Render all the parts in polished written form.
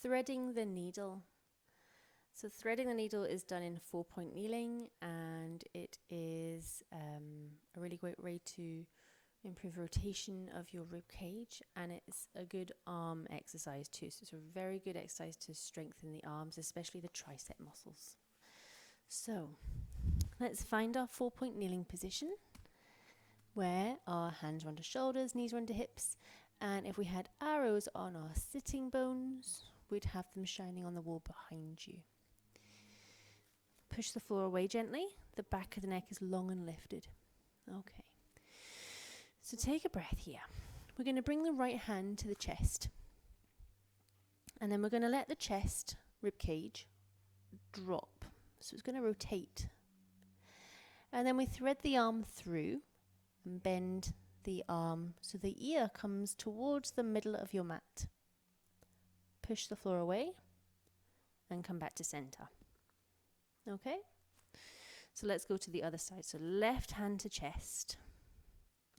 threading the needle. So threading the needle is done in 4-point kneeling, and it is a really great way to improve rotation of your rib cage, and it's a good arm exercise too. So it's a very good exercise to strengthen the arms, especially the tricep muscles. So let's find our 4-point kneeling position, where our hands are under shoulders, knees are under hips, and if we had arrows on our sitting bones, we'd have them shining on the wall behind you. Push the floor away gently. The back of the neck is long and lifted. Okay. So take a breath here. We're going to bring the right hand to the chest. And then we're going to let the chest, rib cage, drop. So it's going to rotate. And then we thread the arm through and bend the arm so the ear comes towards the middle of your mat. Push the floor away and come back to center. Okay? So let's go to the other side. So left hand to chest.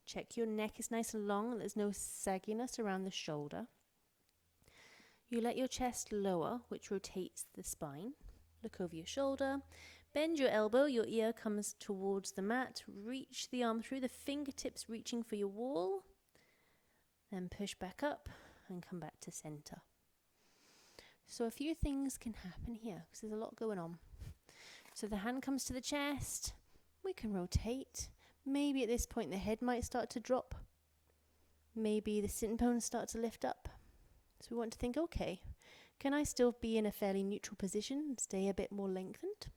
Check your neck is nice and long, there's no sagginess around the shoulder. You let your chest lower, which rotates the spine. Look over your shoulder. Bend your elbow, your ear comes towards the mat. Reach the arm through, the fingertips reaching for your wall. Then push back up and come back to center. So a few things can happen here because there's a lot going on. So the hand comes to the chest. We can rotate. Maybe at this point the head might start to drop. Maybe the sitting bones start to lift up. So we want to think, okay, can I still be in a fairly neutral position and stay a bit more lengthened?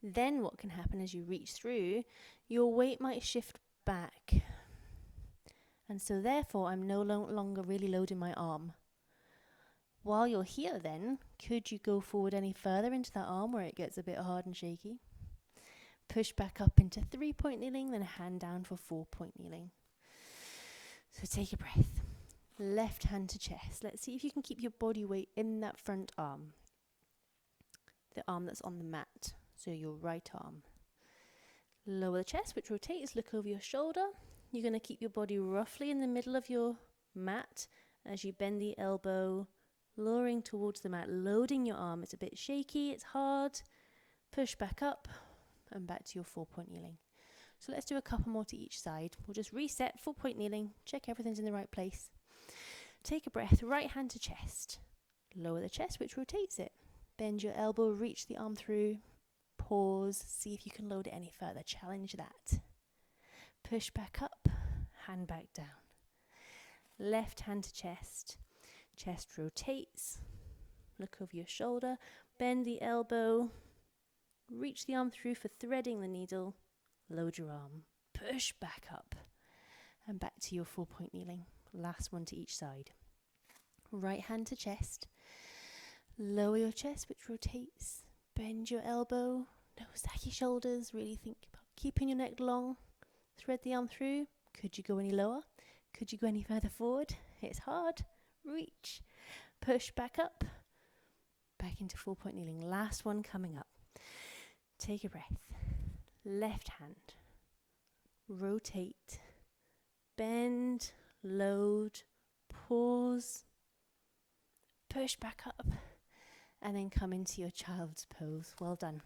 Then what can happen as you reach through, your weight might shift back. And so therefore I'm no longer really loading my arm. While you're here then, could you go forward any further into that arm where it gets a bit hard and shaky? Push back up into 3-point kneeling, then hand down for 4-point kneeling. So take a breath. Left hand to chest. Let's see if you can keep your body weight in that front arm. The arm that's on the mat, so your right arm. Lower the chest, which rotates, look over your shoulder. You're going to keep your body roughly in the middle of your mat as you bend the elbow, lowering towards the mat, loading your arm. It's a bit shaky, it's hard. Push back up and back to your 4-point kneeling. So let's do a couple more to each side. We'll just reset, 4-point kneeling, check everything's in the right place. Take a breath, right hand to chest. Lower the chest, which rotates it. Bend your elbow, reach the arm through. Pause, see if you can load it any further. Challenge that. Push back up, hand back down. Left hand to chest. Chest rotates. Look over your shoulder. Bend the elbow. Reach the arm through for threading the needle. Load your arm. Push back up. And back to your 4-point kneeling. Last one to each side. Right hand to chest. Lower your chest, which rotates. Bend your elbow. No saggy shoulders. Really think about keeping your neck long. Thread the arm through. Could you go any lower? Could you go any further forward? It's hard. Reach. Push back up. Back into 4-point kneeling. Last one coming up. Take a breath. Left hand. Rotate. Bend. Load. Pause. Push back up. And then come into your child's pose. Well done.